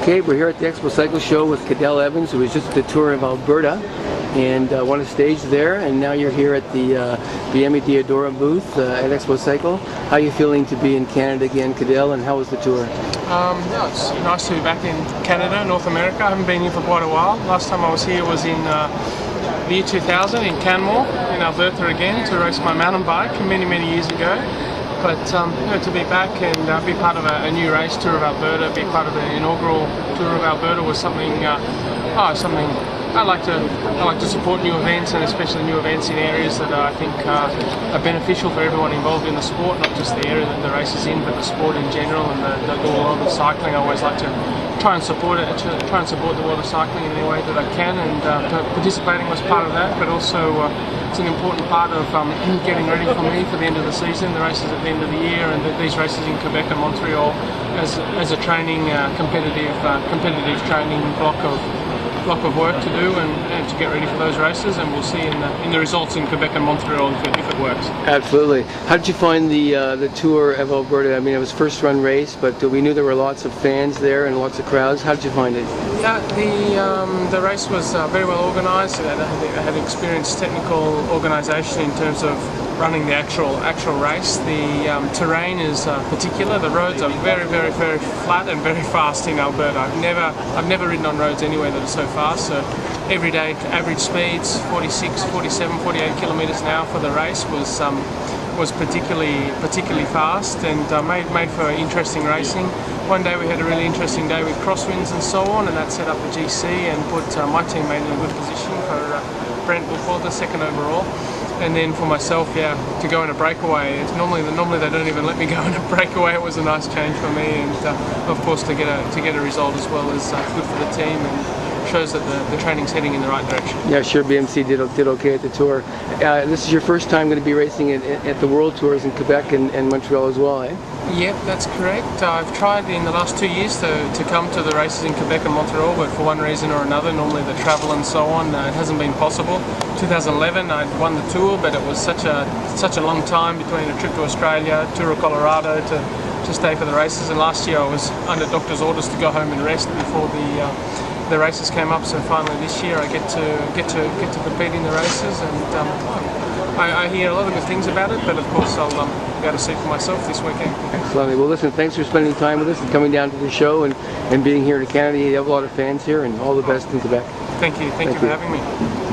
Okay, we're here at the ExpoCycle show with Cadel Evans, who was just at the tour of Alberta and won a stage there, and now you're here at the BME Diodora booth at ExpoCycle. How are you feeling to be in Canada again, Cadel, and how was the tour? No, it's nice to be back in Canada, North America. I haven't been here for quite a while. Last time I was here was in the year 2000 in Canmore, in Alberta again, to race my mountain bike many years ago. But to be back and be part of a new race, Tour of Alberta, be part of the inaugural Tour of Alberta was something I like to support new events, and especially new events in areas that I think are beneficial for everyone involved in the sport, not just the area that the race is in, but the sport in general and the world of cycling. I always like to try and support it, try and support the world of cycling in any way that I can, and participating was part of that, but also it's an important part of getting ready for me for the end of the season, the races at the end of the year, and these races in Quebec and Montreal as a training, competitive training block of work to do and to get ready for those races, and we'll see in the results in Quebec and Montreal if it works. Absolutely. How did you find the Tour of Alberta? I mean, it was first run race, but we knew there were lots of fans there and lots of crowds. How did you find it? Yeah, the race was very well organised. It had experienced technical organisation in terms of running the actual race. The terrain is particular. The roads are very flat and very fast in Alberta. I've never ridden on roads anywhere that are so fast. So every day average speeds 46, 47, 48 kilometres an hour for the race was particularly fast and made for interesting racing. One day we had a really interesting day with crosswinds and so on, and that set up the GC and put my teammate in a good position for Brent Buchholder, second overall. And then for myself, to go in a breakaway. Normally they don't even let me go in a breakaway. It was a nice change for me, and of course to get a result as well is good for the team and shows that the training's heading in the right direction. Yeah, sure. BMC did okay at the tour. This is your first time going to be racing at the World Tours in Quebec and Montreal as well, eh? Yep, that's correct. I've tried in the last 2 years to come to the races in Quebec and Montreal, but for one reason or another, normally the travel and so on, it hasn't been possible. 2011 I won the tour, but it was such a long time between a trip to Australia, Tour of Colorado to stay for the races, and last year I was under doctor's orders to go home and rest before the races came up. So finally this year I get to compete in the races, and I hear a lot of good things about it, but of course I'll be able to see for myself this weekend. Excellent. Well, listen, thanks for spending time with us and coming down to the show and being here in Canada. You have a lot of fans here, and all the best in Quebec. Thank you for having me.